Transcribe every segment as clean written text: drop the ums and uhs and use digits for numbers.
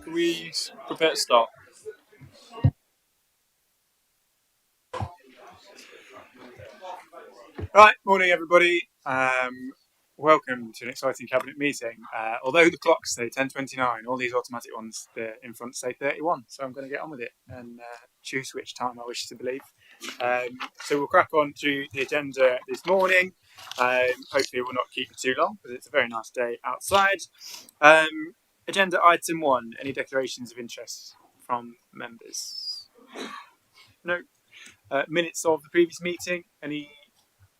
Can we prepare to start? Right, morning everybody. Welcome to an exciting cabinet meeting. Although the clocks say 10:29, all these automatic ones in front say 31. So I'm going to get on with it and choose which time I wish to believe. So we'll crack on to the agenda this morning. Hopefully we'll not keep it too long because it's a very nice day outside. Agenda item 1, any declarations of interest from members? No. Minutes of the previous meeting, any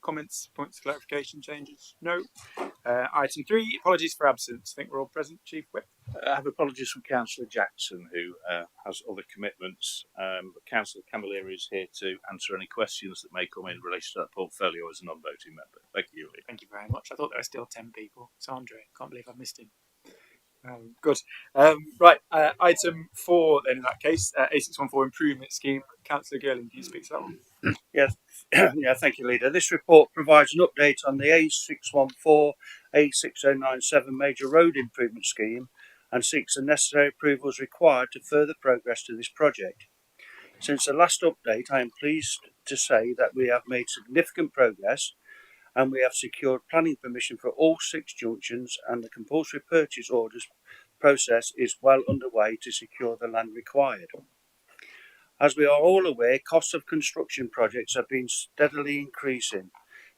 comments, points of clarification, changes? No. Item 3, apologies for absence. I think we're all present, Chief Whip. I have apologies from Councillor Jackson, who has other commitments. Councillor Camilleri is here to answer any questions that may come in relation to that portfolio as a non-voting member. Thank you, Lee. Thank you very much. I thought there were still 10 people. Sandra, can't believe I've missed him. Good. Right, item 4 then in that case, A614 improvement scheme. Councillor Girling, can you speak to that one? Yes, yeah, thank you, Leader. This report provides an update on the A614, A6097 major road improvement scheme and seeks the necessary approvals required to further progress to this project. Since the last update, I am pleased to say that we have made significant progress and we have secured planning permission for all 6 junctions, and the compulsory purchase orders process is well underway to secure the land required. As we are all aware, costs of construction projects have been steadily increasing.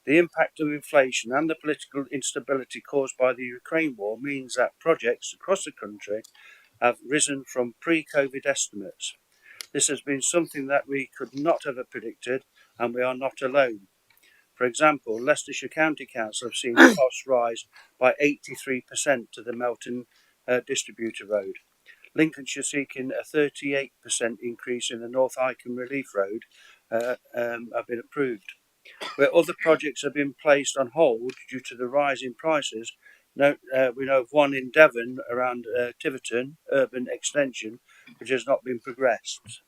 The impact of inflation and the political instability caused by the Ukraine war means that projects across the country have risen from pre-COVID estimates. This has been something that we could not have predicted, and we are not alone. For example, Leicestershire County Council have seen costs rise by 83% to the Melton Distributor Road. Lincolnshire seeking a 38% increase in the North Icombe Relief Road have been approved. Where other projects have been placed on hold due to the rise in prices, we know of one in Devon around Tiverton Urban Extension, which has not been progressed.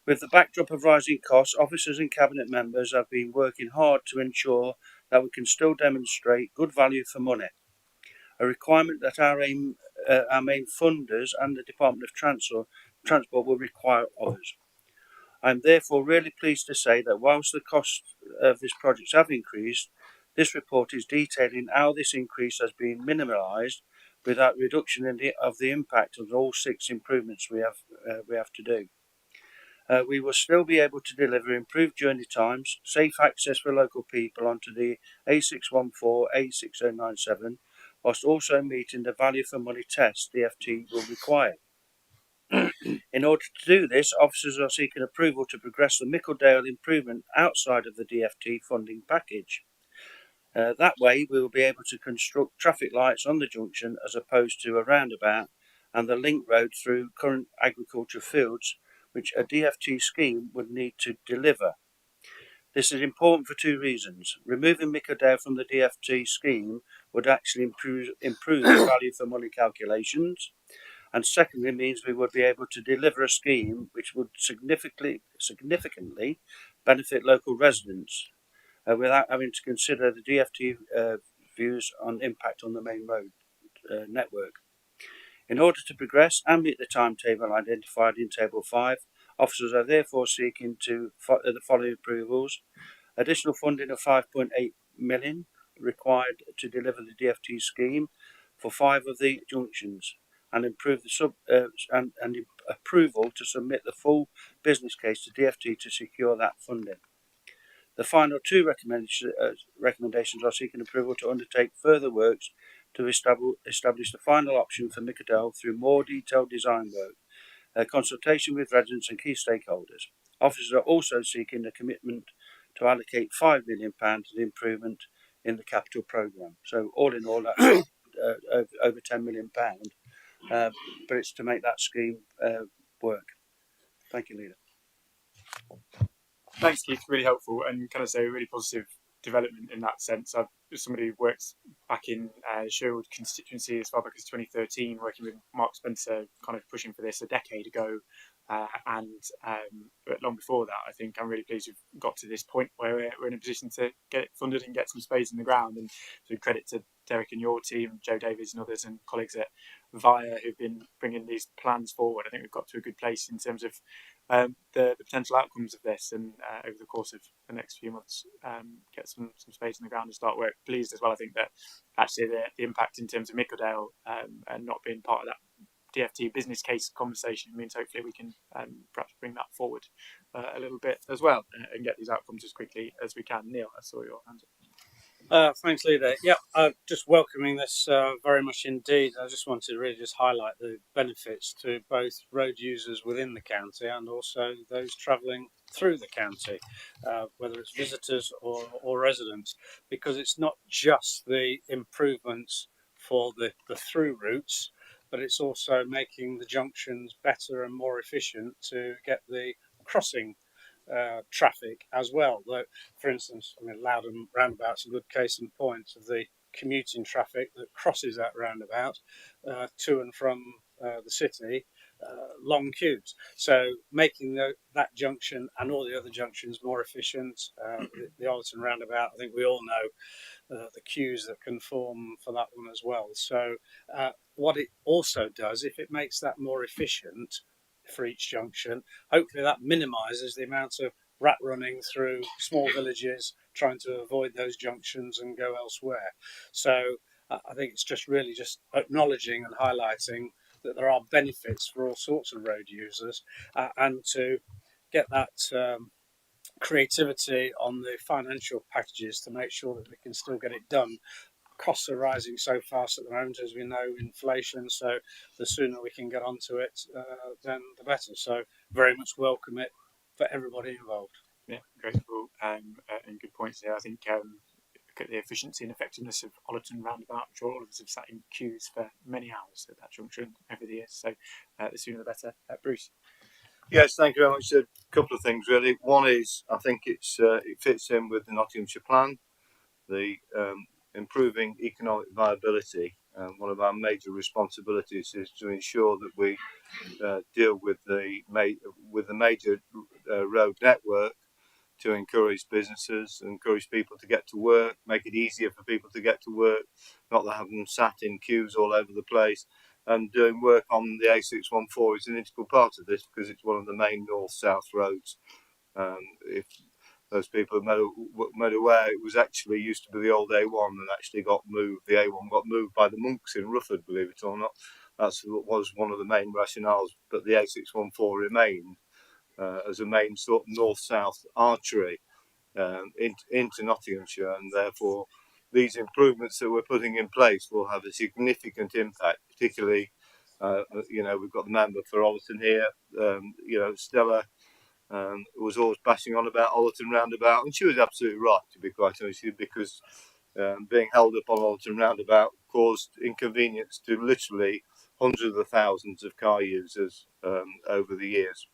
With the backdrop of rising costs, officers and cabinet members have been working hard to ensure that we can still demonstrate good value for money. A requirement that our main funders and the Department of Transport will require of us. I am therefore really pleased to say that whilst the costs of this project have increased, this report is detailing how this increase has been minimalised without reduction of the impact of all 6 improvements we have to do. We will still be able to deliver improved journey times, safe access for local people onto the A614, A6097, whilst also meeting the value for money test the DfT will require. In order to do this, officers are seeking approval to progress the Mickledale improvement outside of the DfT funding package. That way, we will be able to construct traffic lights on the junction as opposed to a roundabout and the link road through current agriculture fields, which a DfT scheme would need to deliver. This is important for 2 reasons. Removing Mickledale from the DfT scheme would actually improve the value for money calculations, and secondly means we would be able to deliver a scheme which would significantly benefit local residents without having to consider the DfT views on impact on the main road network. In order to progress and meet the timetable identified in Table 5, officers are therefore seeking the following approvals: additional funding of 5.8 million required to deliver the DfT scheme for 5 of the junctions, and approval to submit the full business case to DfT to secure that funding. The final 2 recommendations are seeking approval to undertake further works to establish the final option for Mickledale through more detailed design work, consultation with residents and key stakeholders. Officers are also seeking a commitment to allocate £5 million to the improvement in the capital programme. So all in all, that's over £10 million, but it's to make that scheme work. Thank you, Leader. Thanks, Keith. Really helpful and kind of say a really positive development in that sense. I've somebody who works back in Sherwood constituency as far back as 2013, working with Mark Spencer, kind of pushing for this a decade ago, but long before that, I think I'm really pleased we've got to this point where we're in a position to get it funded and get some spades in the ground. And so credit to Derek and your team, Joe Davies and others and colleagues at via who've been bringing these plans forward. I think we've got to a good place in terms of the potential outcomes of this, and over the course of the next few months, get some space in the ground and start work. Pleased as well, I think, that actually the impact in terms of Mickledale and not being part of that DFT business case conversation means hopefully we can perhaps bring that forward a little bit as well, and get these outcomes as quickly as we can. Neil, I saw your hands up. Thanks, Leader. Yeah, just welcoming this very much indeed. I just wanted to really just highlight the benefits to both road users within the county and also those travelling through the county, whether it's visitors or residents, because it's not just the improvements for the through routes, but it's also making the junctions better and more efficient to get the crossing traffic as well. Though, for instance, I mean, Loudon roundabout's a good case in point of the commuting traffic that crosses that roundabout to and from the city, long queues. So making that junction and all the other junctions more efficient. The Ollerton roundabout, I think we all know the queues that can form for that one as well. So what it also does, if it makes that more efficient for each junction, hopefully that minimises the amount of rat running through small villages trying to avoid those junctions and go elsewhere. So I think it's just really just acknowledging and highlighting that there are benefits for all sorts of road users, and to get that creativity on the financial packages to make sure that we can still get it done. Costs are rising so fast at the moment, as we know, inflation. So the sooner we can get onto it, then the better. So very much welcome it for everybody involved. Yeah, grateful and good points there. I think look at the efficiency and effectiveness of Ollerton roundabout. I'm sure all of us have sat in queues for many hours at that junction over the years. So the sooner the better. Bruce. Yes, thank you very much. A couple of things really. One is I think it fits in with the Nottinghamshire plan, the improving economic viability. One of our major responsibilities is to ensure that we deal with the major road network to encourage businesses, encourage people to get to work, make it easier for people to get to work, not to have them sat in queues all over the place. And doing work on the A614 is an integral part of this because it's one of the main north-south roads. If those people are made aware, it was actually used to be the old A1 and actually got moved. The A1 got moved by the monks in Rufford, believe it or not. That was one of the main rationales, but the A614 remained as a main sort of north-south artery into Nottinghamshire, and therefore these improvements that we're putting in place will have a significant impact. Particularly, we've got the member for Ollerton here, Stella. Was always bashing on about Ollerton roundabout, and she was absolutely right, to be quite honest with you, because being held up on Ollerton roundabout caused inconvenience to literally hundreds of thousands of car users over the years.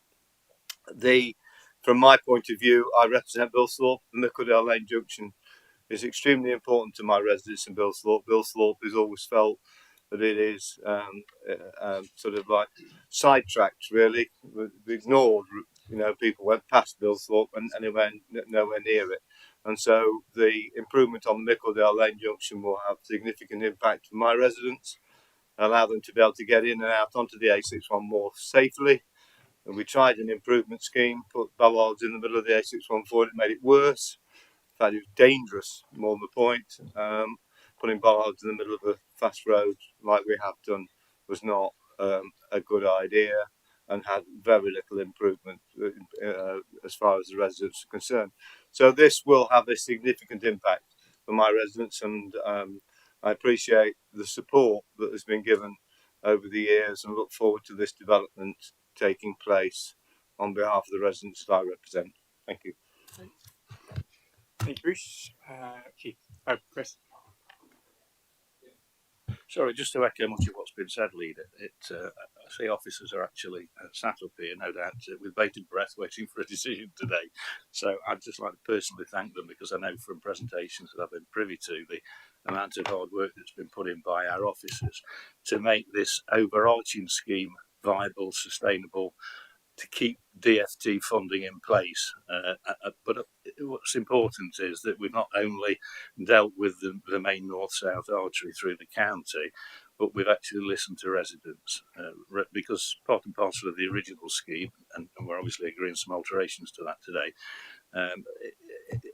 From my point of view, I represent Billthorpe. The Mickledale Lane Junction is extremely important to my residents in Billthorpe. Billthorpe has always felt that it is sort of like sidetracked, really, ignored. People went past Billthorpe and it went nowhere near it. And so the improvement on the Mickledale Lane Junction will have significant impact for my residents, allow them to be able to get in and out onto the A61 more safely. And we tried an improvement scheme, put bollards in the middle of the A614, it made it worse. In fact, it was dangerous, more than the point. Putting bollards in the middle of a fast road, like we have done, was not a good idea and had very little improvement as far as the residents are concerned. So this will have a significant impact for my residents, and I appreciate the support that has been given over the years and look forward to this development taking place on behalf of the residents that I represent. Thank you. Thank you, Bruce. Keith. Oh, Chris. Sorry, just to echo much of what's been said, Leader. I see officers are actually sat up here, no doubt, with bated breath, waiting for a decision today. So I'd just like to personally thank them, because I know from presentations that I've been privy to the amount of hard work that's been put in by our officers to make this overarching scheme viable, sustainable, to keep DFT funding in place. But what's important is that we've not only dealt with the main north-south artery through the county, but we've actually listened to residents because part and parcel of the original scheme, and we're obviously agreeing some alterations to that today.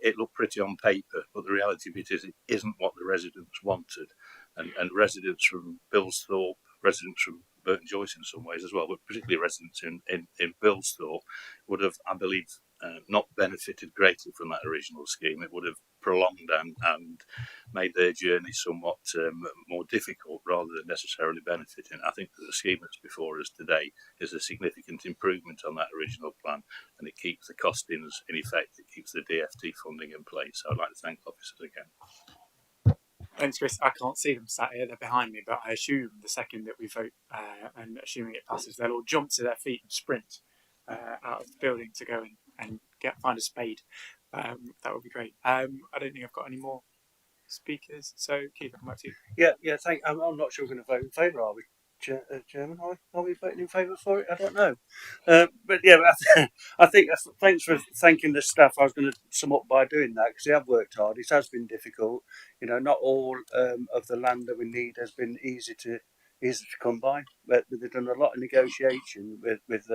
It looked pretty on paper, but the reality of it is it isn't what the residents wanted, and residents from Billsthorpe, residents from Burton Joyce in some ways as well, but particularly residents in Billsthorpe would have, I believe, not benefited greatly from that original scheme. It would have prolonged and made their journey somewhat more difficult rather than necessarily benefiting. I think that the scheme that's before us today is a significant improvement on that original plan, and it keeps the costings in effect. It keeps the DFT funding in place. So I'd like to thank officers again. Thanks, Chris. I can't see them sat here; they're behind me. But I assume the second that we vote, and assuming it passes, they'll all jump to their feet and sprint out of the building to go and find a spade. That would be great. I don't think I've got any more speakers. So Keith, I'll come back to you. Yeah. I'm not sure we're going to vote in favour, are we, Chairman? Are we voting in favour for it? I don't know. But yeah, I think thanks for thanking the staff. I was going to sum up by doing that because they have worked hard. It has been difficult. You know, not all of the land that we need has been easy to come by, but they've done a lot of negotiation with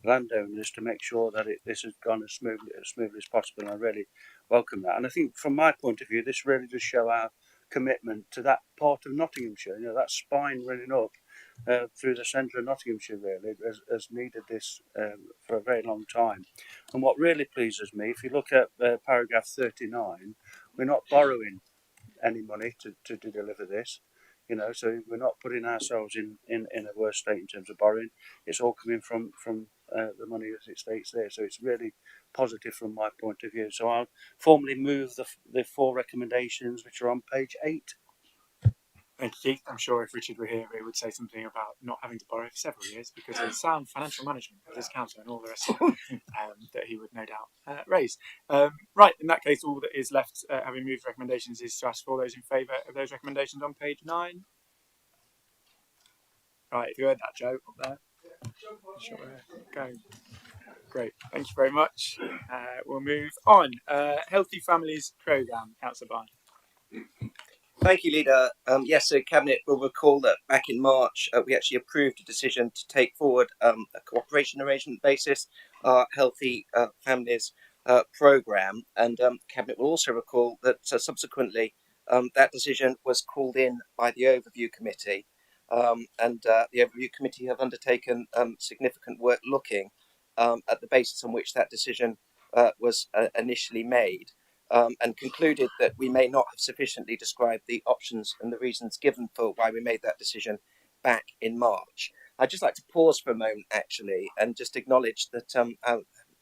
landowners to make sure that this has gone as smoothly as possible. And I really welcome that. And I think from my point of view, this really does show our commitment to that part of Nottinghamshire. You know, that spine running up through the centre of Nottinghamshire really has needed this for a very long time. And what really pleases me, if you look at paragraph 39, we're not borrowing any money to deliver this. You know, so we're not putting ourselves in a worse state in terms of borrowing. It's all coming from the money as it states there. So it's really positive from my point of view. So I'll formally move the 4 recommendations which are on page 8. Thank you, Keith. I'm sure if Richard were here, he would say something about not having to borrow for several years because of sound financial management of this council and all the rest of it, that he would no doubt raise. Right, in that case, all that is left, having moved recommendations, is to ask for all those in favour of those recommendations on page 9. Right, if you heard that, Joe, up there. Sure, go. Great, thank you very much. We'll move on. Healthy Families Programme, Councillor Byrne. Thank you, Leader. Yes, so Cabinet will recall that back in March, we actually approved a decision to take forward a cooperation arrangement basis, our Healthy Families programme. And Cabinet will also recall that subsequently that decision was called in by the Overview Committee. And the Overview Committee have undertaken significant work looking at the basis on which that decision was initially made. And concluded that we may not have sufficiently described the options and the reasons given for why we made that decision back in March. I'd just like to pause for a moment, actually, and just acknowledge that from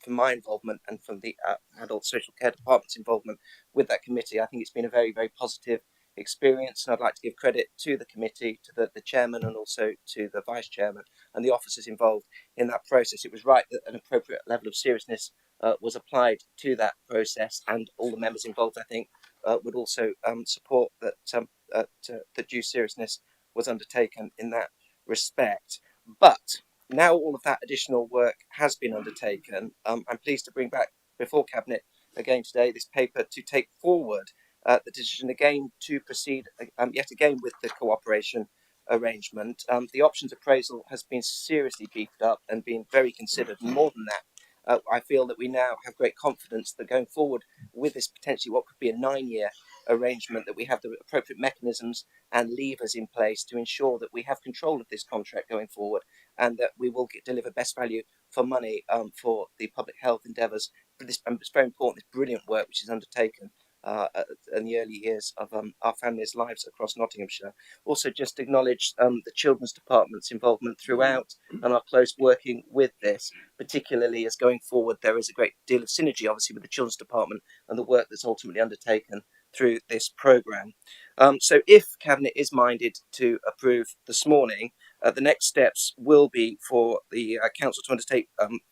my involvement and from the Adult Social Care Department's involvement with that committee, I think it's been a very, very positive experience, and I'd like to give credit to the committee, to the chairman, and also to the vice chairman and the officers involved in that process. It was right that an appropriate level of seriousness was applied to that process, and all the members involved, I think, would also support that due seriousness was undertaken in that respect. But now all of that additional work has been undertaken, I'm pleased to bring back before Cabinet again today this paper to take forward the decision again to proceed yet again with the cooperation arrangement. The options appraisal has been seriously beefed up and been very considered. More than that, I feel that we now have great confidence that going forward with this potentially what could be a 9-year arrangement, that we have the appropriate mechanisms and levers in place to ensure that we have control of this contract going forward, and that we will deliver best value for money for the public health endeavours for this. And it's very important, this brilliant work which is undertaken in the early years of our families' lives across Nottinghamshire. Also, just acknowledge the Children's Department's involvement throughout and our close working with this, particularly as going forward there is a great deal of synergy, obviously, with the Children's Department and the work that's ultimately undertaken through this programme. So if Cabinet is minded to approve this morning, the next steps will be for the Council to undertake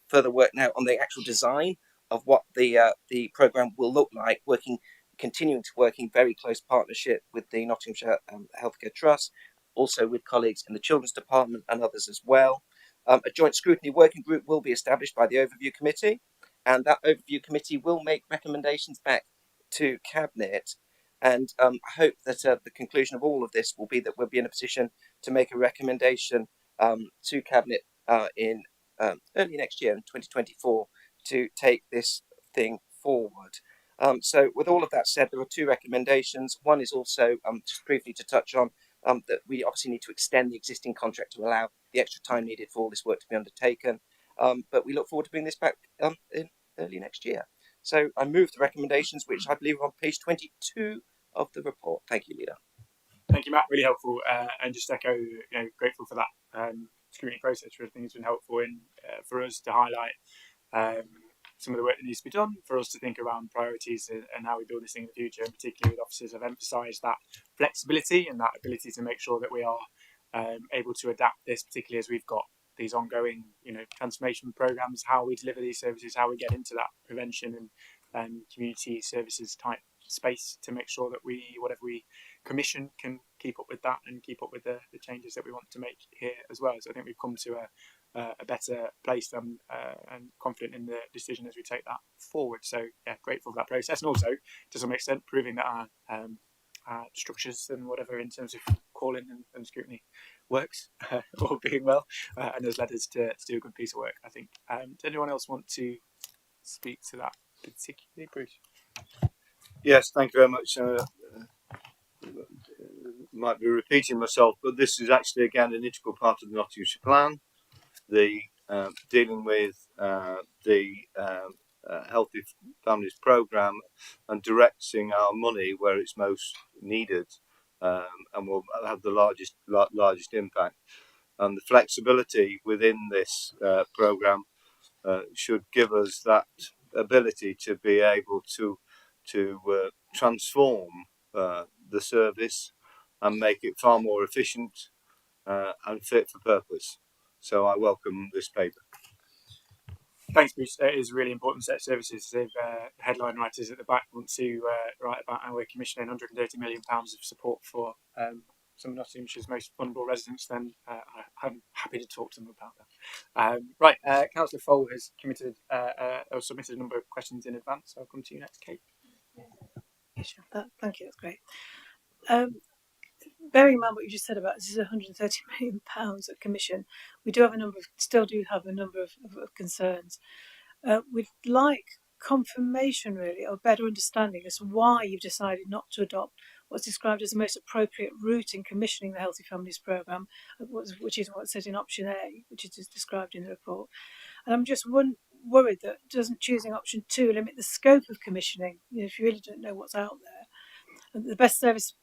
further work now on the actual design of what the programme will look like, continuing to work in very close partnership with the Nottinghamshire Healthcare Trust, also with colleagues in the Children's Department and others as well. A joint scrutiny working group will be established by the Overview Committee, and that Overview Committee will make recommendations back to Cabinet. And I hope that the conclusion of all of this will be that we'll be in a position to make a recommendation to Cabinet in early next year, in 2024, to take this thing forward. So with all of that said, there are two recommendations. One is also, just briefly to touch on, that we obviously need to extend the existing contract to allow the extra time needed for all this work to be undertaken. But we look forward to bringing this back in early next year. So I move the recommendations, which I believe are on page 22 of the report. Thank you, Leader. Thank you, Matt. Really helpful, and just echo, grateful for that scrutiny process. I think it's been helpful in for us to highlight some of the work that needs to be done, for us to think around priorities and how we build this thing in the future. And particularly with officers, I've emphasised that flexibility and that ability to make sure that we are able to adapt this, particularly as we've got these ongoing, transformation programs, how we deliver these services, how we get into that prevention and community services type space to make sure that whatever we commission can keep up with that and keep up with the changes that we want to make here as well. So I think we've come to a better place and confident in the decision as we take that forward. So yeah, grateful for that process, and also to some extent proving that our structures and whatever in terms of calling and scrutiny works, all being well, and has led us to do a good piece of work, I think. Does anyone else want to speak to that particularly, Bruce? Yes, thank you very much. Might be repeating myself, but this is actually again an integral part of the Nottinghamshire plan. The dealing with the Healthy Families programme and directing our money where it's most needed, and will have the largest impact. And the flexibility within this programme should give us that ability to be able to transform the service and make it far more efficient and fit for purpose. So I welcome this paper. Thanks, Bruce. It is a really important set of services. If headline writers at the back want to write about how we're commissioning £130 million of support for some of Nottinghamshire's most vulnerable residents, then I'm happy to talk to them about that. Right, Councillor Fole has committed or submitted a number of questions in advance. So I'll come to you next, Kate. Sure. Thank you, that's great. Bearing in mind what you just said about this is £130 million at commission, we do have a number of concerns. We'd like confirmation, really, or better understanding as to why you've decided not to adopt what's described as the most appropriate route in commissioning the Healthy Families programme, which is what it says in option A, which is described in the report. And I'm just worried that doesn't choosing option 2 limit the scope of commissioning, if you really don't know what's out there. The best service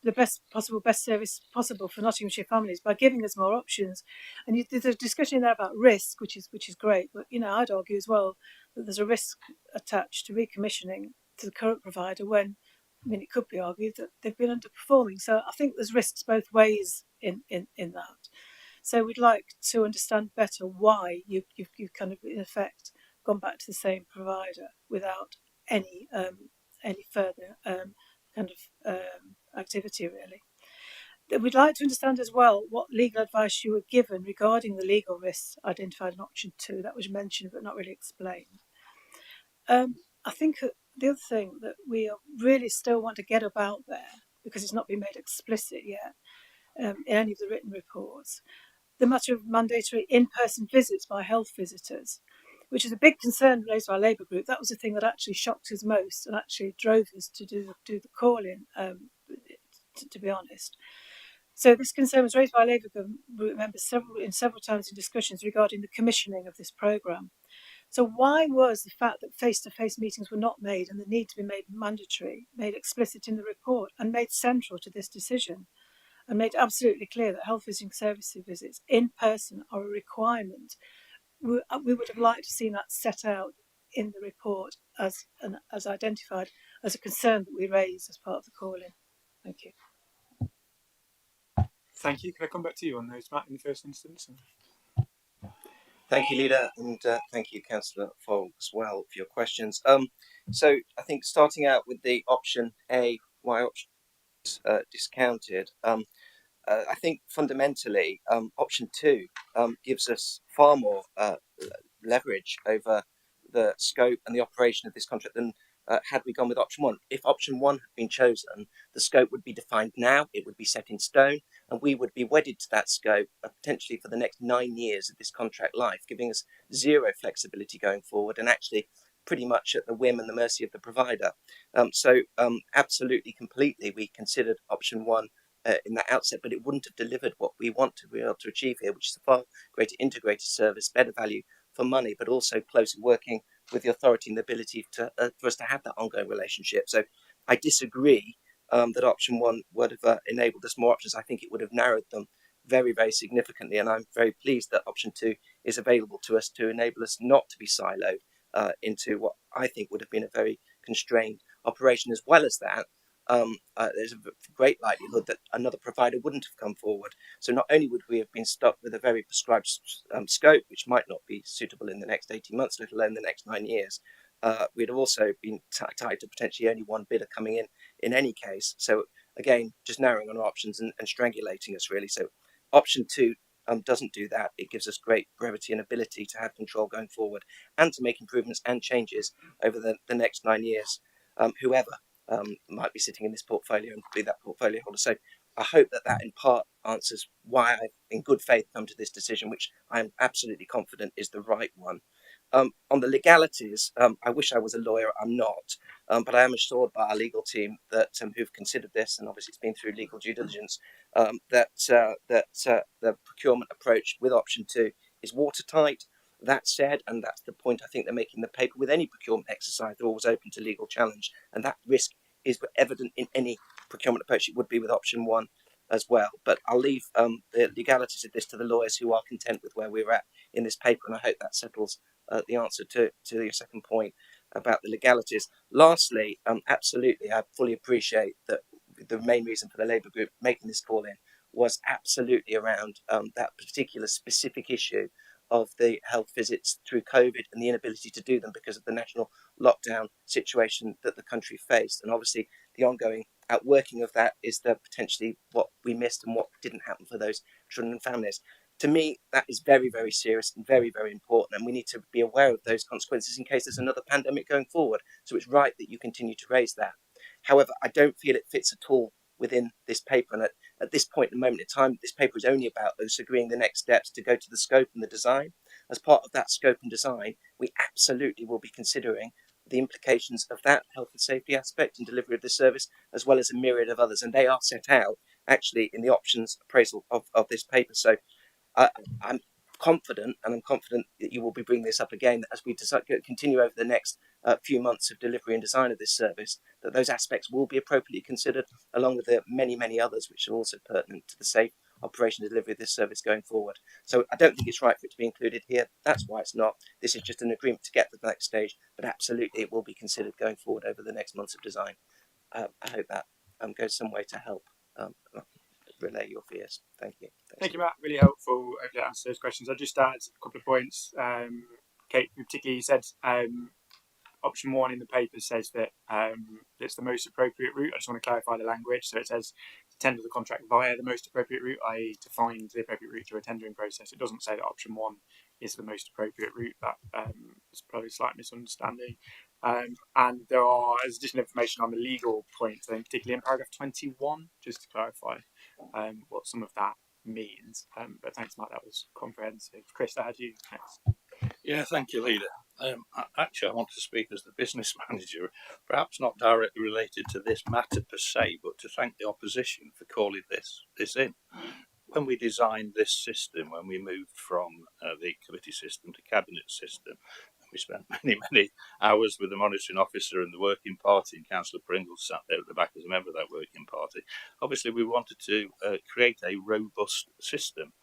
possible for Nottinghamshire families by giving us more options. And there's a discussion in there about risk, which is great, but I'd argue as well that there's a risk attached to recommissioning to the current provider when, it could be argued that they've been underperforming. So I think there's risks both ways in that. So we'd like to understand better why you've kind of in effect gone back to the same provider without any further activity, really. We'd like to understand as well what legal advice you were given regarding the legal risks identified in option 2. That was mentioned but not really explained. I think the other thing that we really still want to get about there, because it's not been made explicit yet in any of the written reports, the matter of mandatory in-person visits by health visitors, which is a big concern raised by our Labour group. That was the thing that actually shocked us most and actually drove us to do the call-in, to be honest. So this concern was raised by Labour group members several times in discussions regarding the commissioning of this programme. So why was the fact that face-to-face meetings were not made and the need to be made mandatory, made explicit in the report and made central to this decision, and made absolutely clear that health visiting service visits in person are a requirement? We would have liked to see that set out in the report as identified as a concern that we raised as part of the call-in. Thank you. Thank you. Can I come back to you on those, Matt, in the first instance? Thank you, Leader, and thank you, Councillor Fole, as well, for your questions. So I think starting out with the option A, why option discounted, I think fundamentally option 2 gives us far more leverage over the scope and the operation of this contract than had we gone with option one. If option one had been chosen, the scope would be defined now, it would be set in stone, and we would be wedded to that scope potentially for the next 9 years of this contract life, giving us zero flexibility going forward and actually pretty much at the whim and the mercy of the provider. Absolutely, completely, we considered option one in that outset, but it wouldn't have delivered what we want to be able to achieve here, which is a far greater integrated service, better value for money, but also closer working with the authority and the ability for us to have that ongoing relationship. So I disagree that option one would have enabled us more options. I think it would have narrowed them very, very significantly, and I'm very pleased that option two is available to us to enable us not to be siloed into what I think would have been a very constrained operation. As well as that, there's a great likelihood that another provider wouldn't have come forward. So not only would we have been stuck with a very prescribed scope, which might not be suitable in the next 18 months, let alone the next 9 years, we'd also been tied to potentially only one bidder coming in any case. So again, just narrowing on our options and strangulating us really. So option two doesn't do that. It gives us great brevity and ability to have control going forward and to make improvements and changes over the next 9 years, whoever might be sitting in this portfolio and be that portfolio holder. So I hope that in part answers why I've in good faith come to this decision, which I'm absolutely confident is the right one. On the legalities, I wish I was a lawyer. I'm not, but I am assured by our legal team that who've considered this, and obviously it's been through legal due diligence, that the procurement approach with option two is watertight. That said, and that's the point I think they're making in the paper, with any procurement exercise, they're always open to legal challenge, and that risk is evident in any procurement approach. It would be with option one as well. But I'll leave the legalities of this to the lawyers who are content with where we're at in this paper, and I hope that settles the answer to your second point about the legalities. Lastly, absolutely, I fully appreciate that the main reason for the Labour group making this call in was absolutely around that particular specific issue of the health visits through COVID and the inability to do them because of the national lockdown situation that the country faced. And obviously the ongoing outworking of that is the potentially what we missed and what didn't happen for those children and families. To me, that is very, very serious and very, very important, and we need to be aware of those consequences in case there's another pandemic going forward. So it's right that you continue to raise that. However, I don't feel it fits at all within this paper, and at this point in the moment in time, this paper is only about us agreeing the next steps to go to the scope and the design. As part of that scope and design, we absolutely will be considering the implications of that health and safety aspect in delivery of this service, as well as a myriad of others, and they are set out actually in the options appraisal of this paper. So I'm confident, and I'm confident that you will be bringing this up again as we continue over the next few months of delivery and design of this service, that those aspects will be appropriately considered, along with the many, many others which are also pertinent to the safe operation and delivery of this service going forward. So I don't think it's right for it to be included here. That's why it's not. This is just an agreement to get to the next stage, but absolutely it will be considered going forward over the next months of design. I hope that goes some way to help relay your fears. Thank you. Thank you, Matt. Really helpful. Hopefully that answers those questions. I'll just add a couple of points. Kate, particularly, you said option one in the paper says that it's the most appropriate route. I just want to clarify the language. So it says to tender the contract via the most appropriate route, i.e. to find the appropriate route through a tendering process. It doesn't say that option one is the most appropriate route. That is probably a slight misunderstanding. And there's additional information on the legal points, I think, particularly in paragraph 21, just to clarify what some of that means. But thanks, Matt, that was comprehensive. Chris, I had you next. Yeah, thank you, Leader. Actually, I want to speak as the business manager, perhaps not directly related to this matter per se, but to thank the opposition for calling this in. When we designed this system, when we moved from the committee system to cabinet system, we spent many hours with the monitoring officer and the working party, and Councillor Pringle sat there at the back as a member of that working party. Obviously, we wanted to create a robust system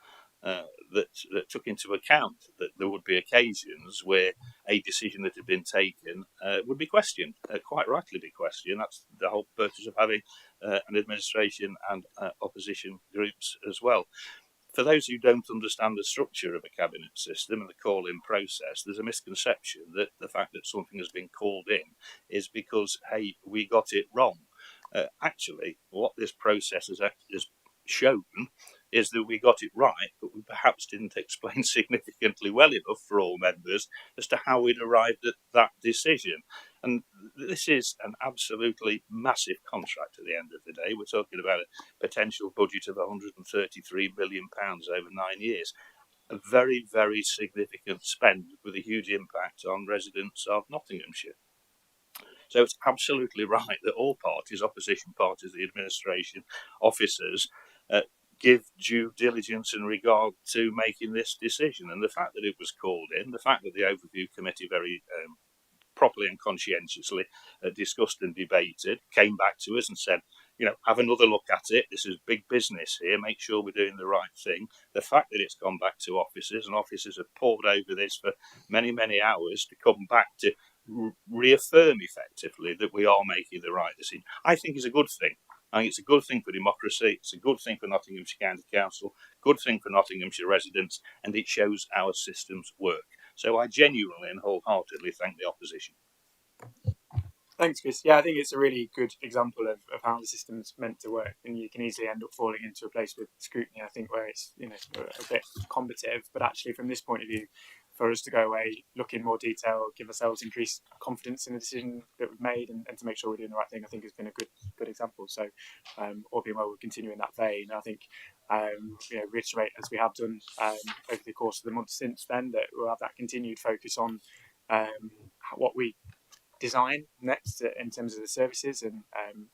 that took into account that there would be occasions where a decision that had been taken would be questioned, quite rightly be questioned. That's the whole purpose of having an administration and opposition groups as well. For those who don't understand the structure of a cabinet system and the call-in process, there's a misconception that the fact that something has been called in is because, hey, we got it wrong. Actually, what this process has shown is that we got it right, but we perhaps didn't explain significantly well enough for all members as to how we'd arrived at that decision. And this is an absolutely massive contract at the end of the day. We're talking about a potential budget of £133 million over 9 years. A very, very significant spend with a huge impact on residents of Nottinghamshire. So it's absolutely right that all parties, opposition parties, the administration, officers, give due diligence in regard to making this decision. And the fact that it was called in, the fact that the overview committee very properly and conscientiously discussed and debated, came back to us and said, have another look at it. This is big business here. Make sure we're doing the right thing. The fact that it's gone back to officers and officers have pored over this for many, many hours to come back to reaffirm effectively that we are making the right decision, I think is a good thing. I think it's a good thing for democracy. It's a good thing for Nottinghamshire County Council, good thing for Nottinghamshire residents, and it shows our systems work. So I genuinely and wholeheartedly thank the opposition. Thanks, Chris. Yeah, I think it's a really good example of how the system's meant to work, and you can easily end up falling into a place with scrutiny, I think, where it's a bit combative. But actually, from this point of view, for us to go away, look in more detail, give ourselves increased confidence in the decision that we've made, and to make sure we're doing the right thing, I think has been a good example. So, all being well, we'll continue in that vein. I think, reiterate as we have done over the course of the month since then, that we'll have that continued focus on what we design next in terms of the services, and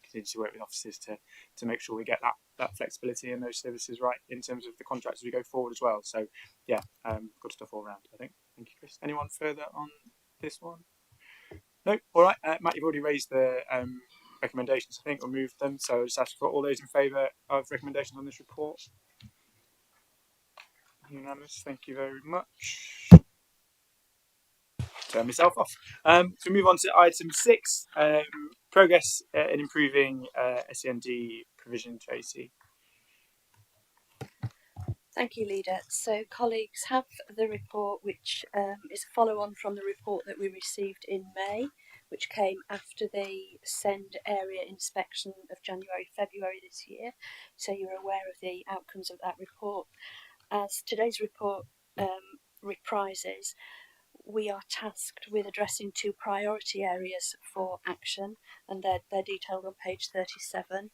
continue to work with officers to make sure we get that flexibility and those services right in terms of the contracts as we go forward as well. So yeah, good stuff all around, I think. Thank you, Chris. Anyone further on this one? No. All right, Matt, you've already raised the recommendations. I think we'll move them. So I'll just ask for all those in favour of recommendations on this report. Unanimous. Thank you very much. Turn myself off. So we move on to item 6, progress in improving SEND provision. Tracy. Thank you, Leader. So colleagues have the report, which is a follow-on from the report that we received in May, which came after the SEND area inspection of February this year. So you're aware of the outcomes of that report. As today's report reprises, we are tasked with addressing 2 priority areas for action, and they're detailed on page 37.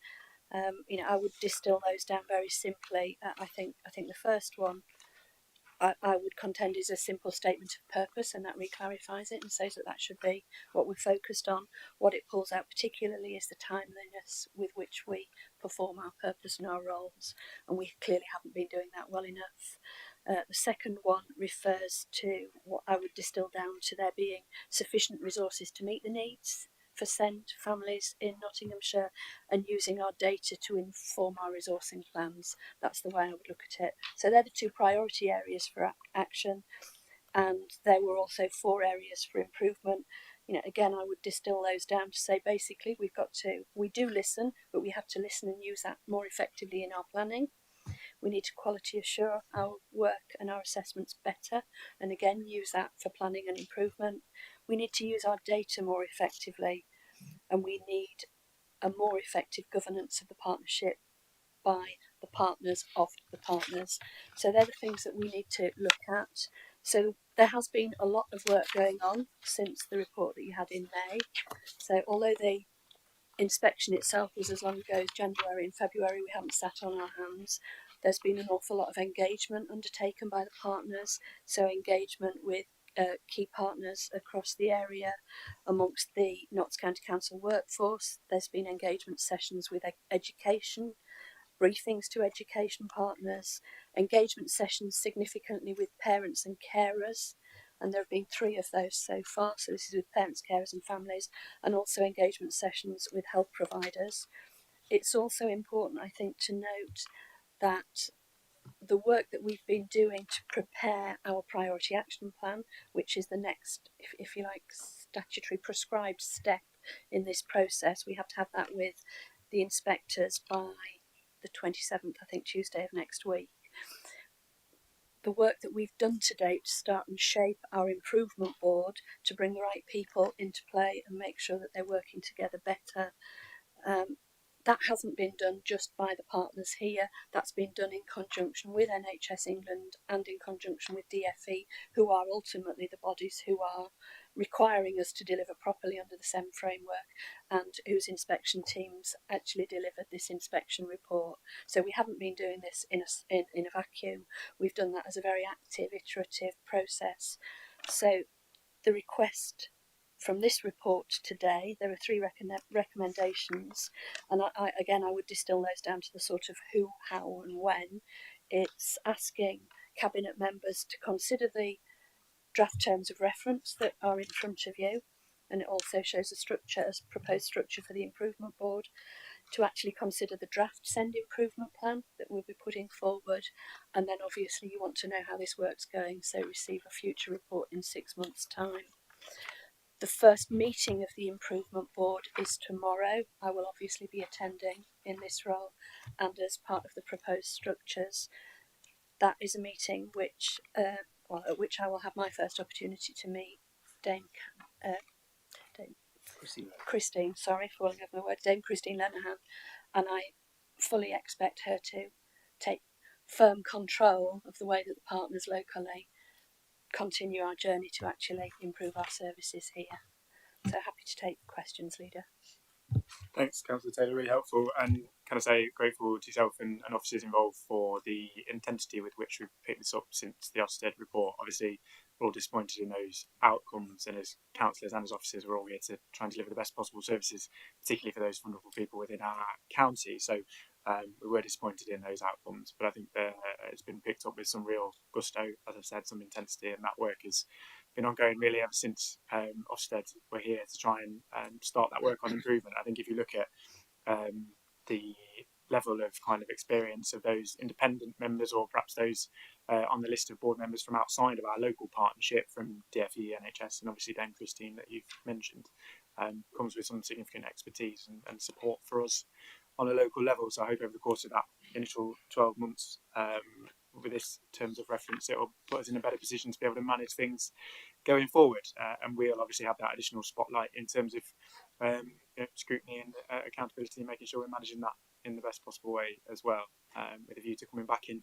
I would distill those down very simply. I think the first one I would contend is a simple statement of purpose, and that reclarifies it and says that should be what we're focused on. What it pulls out particularly is the timeliness with which we perform our purpose and our roles, and we clearly haven't been doing that well enough. The second one refers to what I would distill down to there being sufficient resources to meet the needs for SEND families in Nottinghamshire, and using our data to inform our resourcing plans. That's the way I would look at it. So they're the 2 priority areas for action, and there were also 4 areas for improvement. Again, I would distill those down to say basically we do listen, but we have to listen and use that more effectively in our planning. We need to quality assure our work and our assessments better, and again use that for planning and improvement. We need to use our data more effectively, and we need a more effective governance of the partnership by the partners of the partners. So they're the things that we need to look at. So there has been a lot of work going on since the report that you had in May. So although the inspection itself was as long ago as January and February, we haven't sat on our hands. There's been an awful lot of engagement undertaken by the partners, so engagement with key partners across the area amongst the Notts County Council workforce. There's been engagement sessions with education, briefings to education partners, engagement sessions significantly with parents and carers, and there have been 3 of those so far. So this is with parents, carers and families, and also engagement sessions with health providers. It's also important, I think, to note that the work that we've been doing to prepare our priority action plan, which is the next, if you like, statutory prescribed step in this process, we have to have that with the inspectors by the 27th, I think, Tuesday of next week. The work that we've done to date to start and shape our improvement board to bring the right people into play and make sure that they're working together better that hasn't been done just by the partners here. That's been done in conjunction with NHS England and in conjunction with DFE, who are ultimately the bodies who are requiring us to deliver properly under the SEM framework, and whose inspection teams actually delivered this inspection report. So we haven't been doing this in a vacuum. We've done that as a very active, iterative process. So the request from this report today, there are 3 recommendations, and I would distill those down to the sort of who, how and when. It's asking Cabinet members to consider the draft terms of reference that are in front of you, and it also shows a structure, as proposed structure for the improvement board, to actually consider the draft SEND improvement plan that we'll be putting forward, and then obviously you want to know how this work's going, so receive a future report in 6 months' time. The first meeting of the improvement board is tomorrow. I will obviously be attending in this role and as part of the proposed structures. That is a meeting which, at which I will have my first opportunity to meet Dame Christine, Dame Christine Lenihan, and I fully expect her to take firm control of the way that the partners locally continue our journey to actually improve our services here. So happy to take questions, Leader. Thanks, Councillor Taylor, really helpful, and can I say grateful to yourself and officers involved for the intensity with which we've picked this up since the Ofsted report. Obviously, we're all disappointed in those outcomes, and as councillors and as officers, we're all here to try and deliver the best possible services, particularly for those vulnerable people within our county. So we were disappointed in those outcomes, but I think it's been picked up with some real gusto, as I've said, some intensity, and that work has been ongoing really ever since Ofsted were here to try and start that work on improvement. I think if you look at the level of kind of experience of those independent members, or perhaps those on the list of board members from outside of our local partnership, from DFE, NHS, and obviously Dame Christine that you've mentioned, comes with some significant expertise and support for us on a local level. So I hope over the course of that initial 12 months with this terms of reference, it will put us in a better position to be able to manage things going forward, and we'll obviously have that additional spotlight in terms of scrutiny and accountability, and making sure we're managing that in the best possible way as well, with a view to coming back in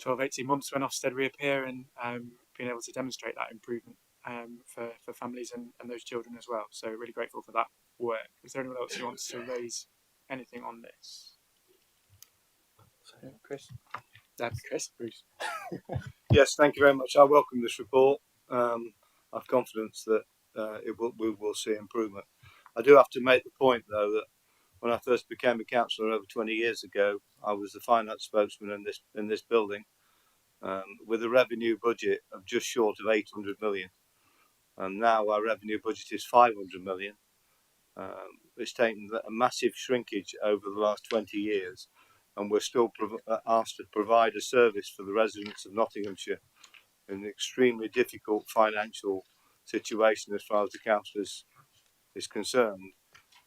12-18 months when Ofsted reappear and being able to demonstrate that improvement for families and those children as well. So really grateful for that work. Is there anyone else who wants to raise anything on this? Chris? Chris, Bruce. Yes, thank you very much. I welcome this report. I have confidence that we will see improvement. I do have to make the point, though, that when I first became a councillor over 20 years ago, I was the finance spokesman in this building, with a revenue budget of just short of 800 million, and now our revenue budget is 500 million. It's taken a massive shrinkage over the last 20 years, and we're still asked to provide a service for the residents of Nottinghamshire in an extremely difficult financial situation as far as the council is concerned.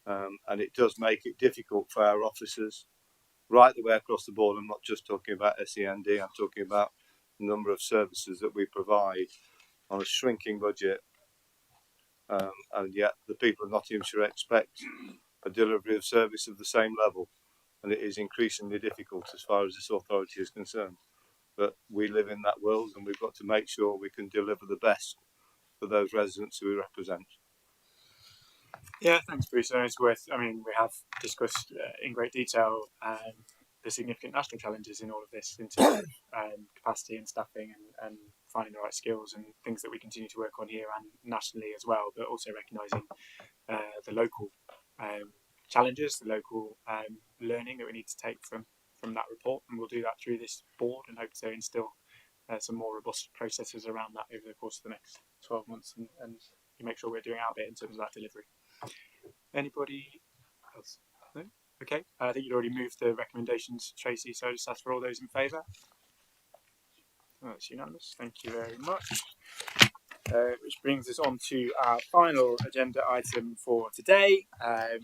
And it does make it difficult for our officers right the way across the board. I'm not just talking about SEND, I'm talking about the number of services that we provide on a shrinking budget. And yet the people of Nottinghamshire expect a delivery of service of the same level, and it is increasingly difficult as far as this authority is concerned. But we live in that world, and we've got to make sure we can deliver the best for those residents who we represent. Yeah, thanks, Bruce. We have discussed in great detail the significant national challenges in all of this, in terms of capacity and staffing and finding the right skills and things that we continue to work on here and nationally as well, but also recognising the local challenges, the local learning that we need to take from that report, and we'll do that through this board and hope to instill some more robust processes around that over the course of the next 12 months and make sure we're doing our bit in terms of that delivery. Anybody else? No? Okay, I think you'd already moved the recommendations, Tracy, so I'll just ask for all those in favour. Oh, that's unanimous, thank you very much. Which brings us on to our final agenda item for today,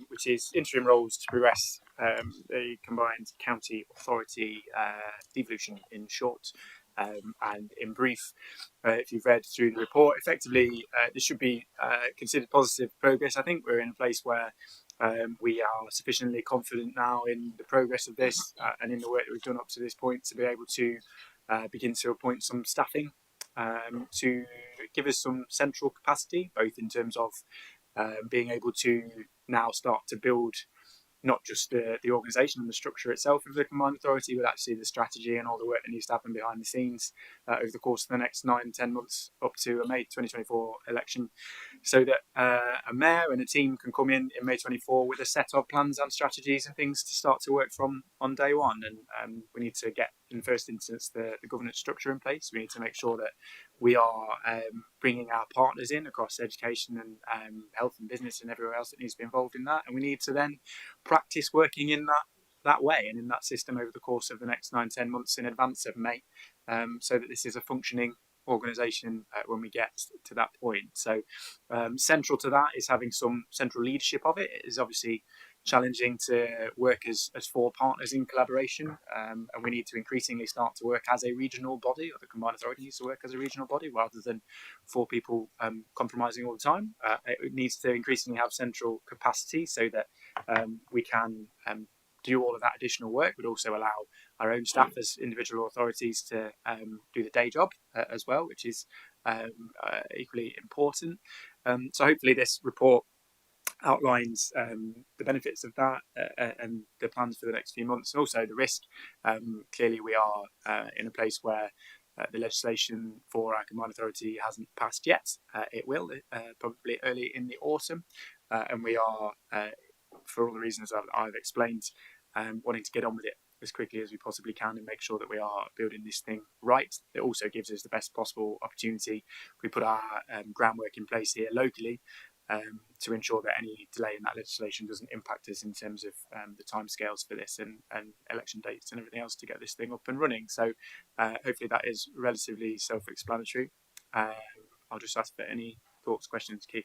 which is interim roles to progress the combined county authority devolution in short. And in brief, if you've read through the report, effectively this should be considered positive progress. I think we're in a place where We are sufficiently confident now in the progress of this and in the work that we've done up to this point to be able to begin to appoint some staffing to give us some central capacity, both in terms of being able to now start to build not just the organisation and the structure itself of the combined authority, but actually the strategy and all the work that needs to happen behind the scenes over the course of the next 9-10 months up to a May 2024 election, so that a mayor and a team can come in May 24 with a set of plans and strategies and things to start to work from on day one. And we need to get, in the first instance, the governance structure in place. We need to make sure that we are bringing our partners in across education and health and business and everywhere else that needs to be involved in that. And we need to then practice working in that way and in that system over the course of the next 9-10 months in advance of May, so that this is a functioning organisation when we get to that point. So central to that is having some central leadership of it. It is obviously challenging to work as four partners in collaboration, and we need to increasingly start to work as a regional body, or the combined authority needs to work as a regional body rather than four people compromising all the time. It needs to increasingly have central capacity so that we can do all of that additional work, but also allow our own staff as individual authorities to do the day job as well, which is equally important. So hopefully this report outlines the benefits of that and the plans for the next few months, and also the risk. Clearly we are in a place where the legislation for our combined authority hasn't passed yet. It will probably early in the autumn, and we are, for all the reasons I've explained, wanting to get on with it as quickly as we possibly can and make sure that we are building this thing right. It also gives us the best possible opportunity if we put our groundwork in place here locally to ensure that any delay in that legislation doesn't impact us in terms of the timescales for this and election dates and everything else to get this thing up and running. So hopefully that is relatively self-explanatory. I'll just ask for any thoughts, questions, Keith.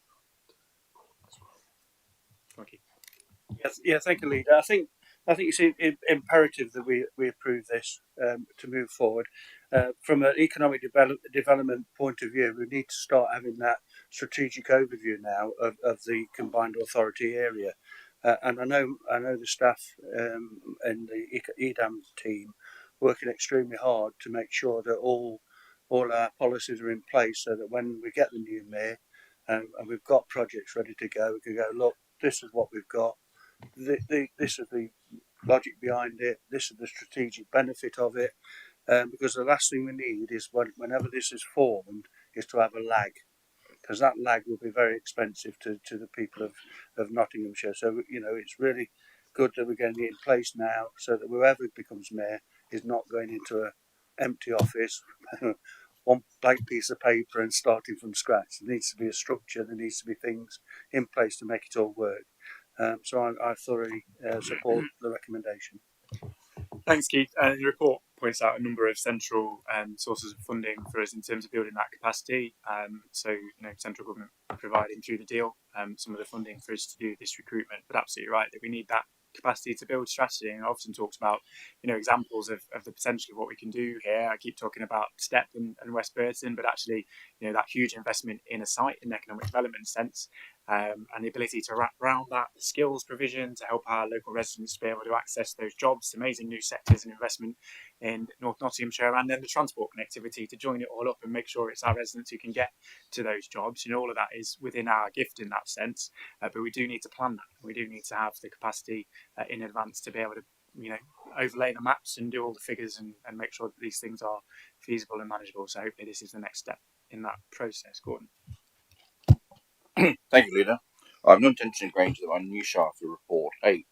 Thank you. Yes, yeah, thank you, Leader. I think it's imperative that we approve this to move forward. From an economic development point of view, we need to start having that strategic overview now of the combined authority area. And I know the staff and the EDAM team working extremely hard to make sure that all our policies are in place, so that when we get the new mayor and we've got projects ready to go, we can go, look, this is what we've got. This is the logic behind it. This is the strategic benefit of it. Because the last thing we need is whenever this is formed is to have a lag, because that lag will be very expensive to the people of Nottinghamshire. So it's really good that we're getting it in place now, so that whoever becomes mayor is not going into an empty office, one blank piece of paper and starting from scratch. There needs to be a structure. There needs to be things in place to make it all work. So I thoroughly support the recommendation. Thanks, Keith. The report points out a number of central sources of funding for us in terms of building that capacity. So, central government providing through the deal some of the funding for us to do this recruitment. But absolutely right that we need that capacity to build strategy. And I often talks about, examples of the potential of what we can do here. I keep talking about Step and West Burton, but actually, that huge investment in a site in an economic development sense. And the ability to wrap around that skills provision to help our local residents be able to access those jobs, amazing new sectors and investment in North Nottinghamshire, and then the transport connectivity to join it all up and make sure it's our residents who can get to those jobs. All of that is within our gift in that sense, but we do need to plan that. We do need to have the capacity in advance to be able to overlay the maps and do all the figures and make sure that these things are feasible and manageable. So hopefully this is the next step in that process. Gordon. Thank you, Leader. I have no intention of going to the minutiae of the report. A,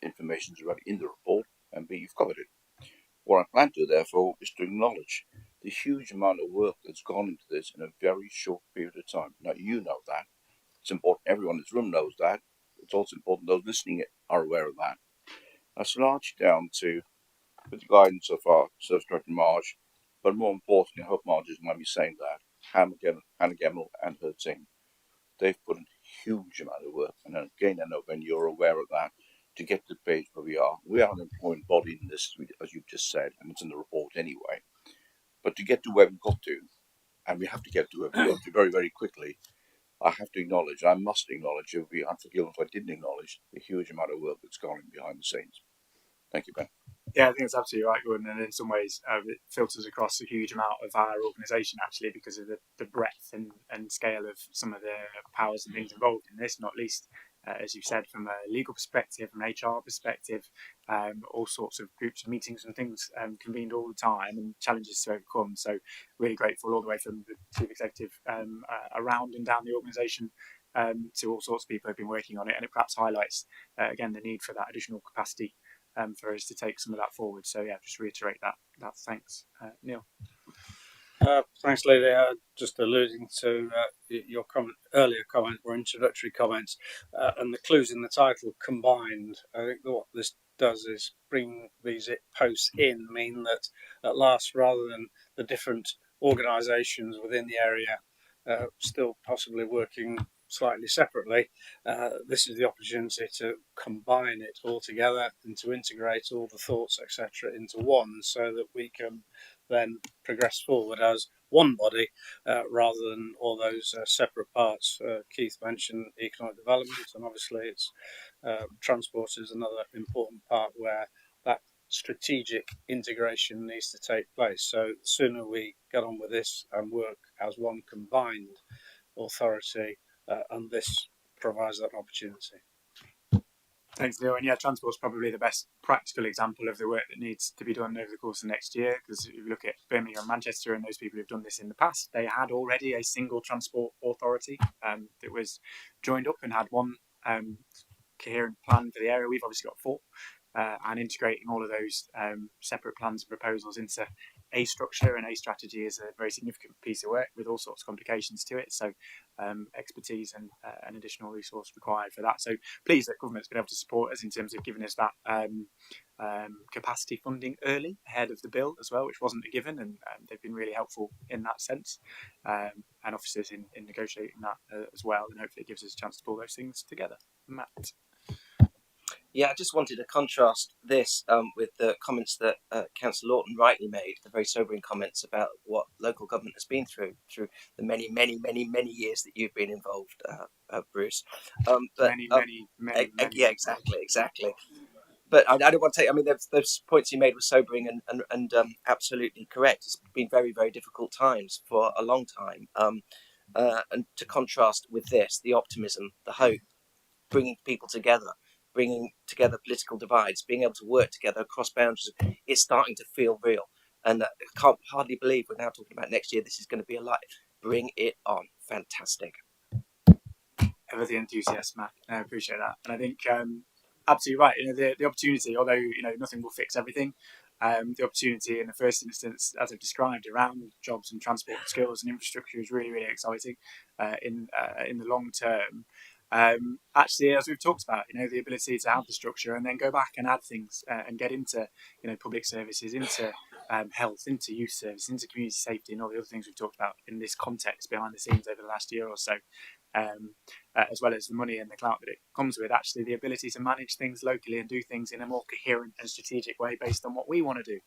information is already in the report, and B, you've covered it. What I plan to do, therefore, is to acknowledge the huge amount of work that's gone into this in a very short period of time. Now, you know that. It's important everyone in this room knows that. It's also important those listening are aware of that. That's largely down to, with the guidance of our Service Director Marge, but more importantly, I hope Marge is going to be saying that, Hannah Gemmell and her team. They've put in a huge amount of work, and again, I know when you're aware of that, to get to the page where we are. We are an employment body in this, as you've just said, and it's in the report anyway. But to get to where we've got to, and we have to get to where we've got to very, very quickly, I have to acknowledge, I must acknowledge, it would be unforgivable if I didn't acknowledge the huge amount of work that's gone in behind the scenes. Thank you, Ben. Yeah, I think that's absolutely right, Gordon. And in some ways, it filters across a huge amount of our organisation, actually, because of the breadth and scale of some of the powers and things involved in this, not least, as you've said, from a legal perspective, from an HR perspective, all sorts of groups and meetings and things convened all the time and challenges to overcome. So really grateful all the way from the Chief Executive around and down the organisation to all sorts of people who've been working on it. And it perhaps highlights, again, the need for that additional capacity for us to take some of that forward. So yeah, just reiterate that thanks, Neil. Thanks, Lily. Just alluding to your earlier comment or introductory comments, and the clues in the title combined. I think that what this does is bring these posts in, mean that at last, rather than the different organisations within the area still possibly working slightly separately, this is the opportunity to combine it all together and to integrate all the thoughts, etc., into one, so that we can then progress forward as one body rather than all those separate parts. Keith mentioned economic development, and obviously it's transport is another important part where that strategic integration needs to take place. So the sooner we get on with this and work as one combined authority, and this provides that opportunity. Thanks, Neil. And yeah, transport's probably the best practical example of the work that needs to be done over the course of next year. Because if you look at Birmingham and Manchester and those people who've done this in the past, they had already a single transport authority that was joined up and had one coherent plan for the area. We've obviously got four, and integrating all of those separate plans and proposals into a structure and a strategy is a very significant piece of work with all sorts of complications to it. So expertise and an additional resource required for that. So pleased that government's been able to support us in terms of giving us that capacity funding early ahead of the bill as well, which wasn't a given, and they've been really helpful in that sense, and officers in negotiating that as well, and hopefully it gives us a chance to pull those things together. Matt. Yeah, I just wanted to contrast this with the comments that Councillor Lawton rightly made, the very sobering comments about what local government has been through the many years that you've been involved, Bruce. But many. Yeah, exactly. But I don't want to take. I mean, those points you made were sobering and absolutely correct. It's been very, very difficult times for a long time. And to contrast with this, the optimism, the hope, bringing people together, bringing together political divides, being able to work together across boundaries, it's starting to feel real. And I can't hardly believe we're now talking about next year. This is going to be alive. Bring it on. Fantastic. Ever the enthusiast, Matt. I appreciate that. And I think absolutely right. The opportunity, although nothing will fix everything, the opportunity in the first instance, as I've described, around jobs and transport skills and infrastructure is really, really exciting in the long term. Actually, as we've talked about, the ability to have the structure and then go back and add things and get into public services, into health, into youth service, into community safety, and all the other things we've talked about in this context behind the scenes over the last year or so, as well as the money and the clout that it comes with. Actually, the ability to manage things locally and do things in a more coherent and strategic way based on what we want to do,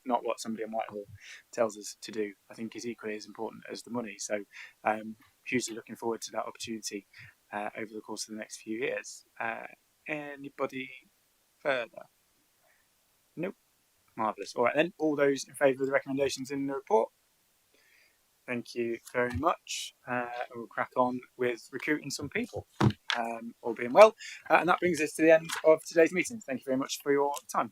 not what somebody in Whitehall tells us to do, I think is equally as important as the money. So hugely looking forward to that opportunity over the course of the next few years. Anybody further? Nope. Marvellous. All right then, all those in favour of the recommendations in the report? Thank you very much. We'll crack on with recruiting some people, all being well. And that brings us to the end of today's meeting. Thank you very much for your time.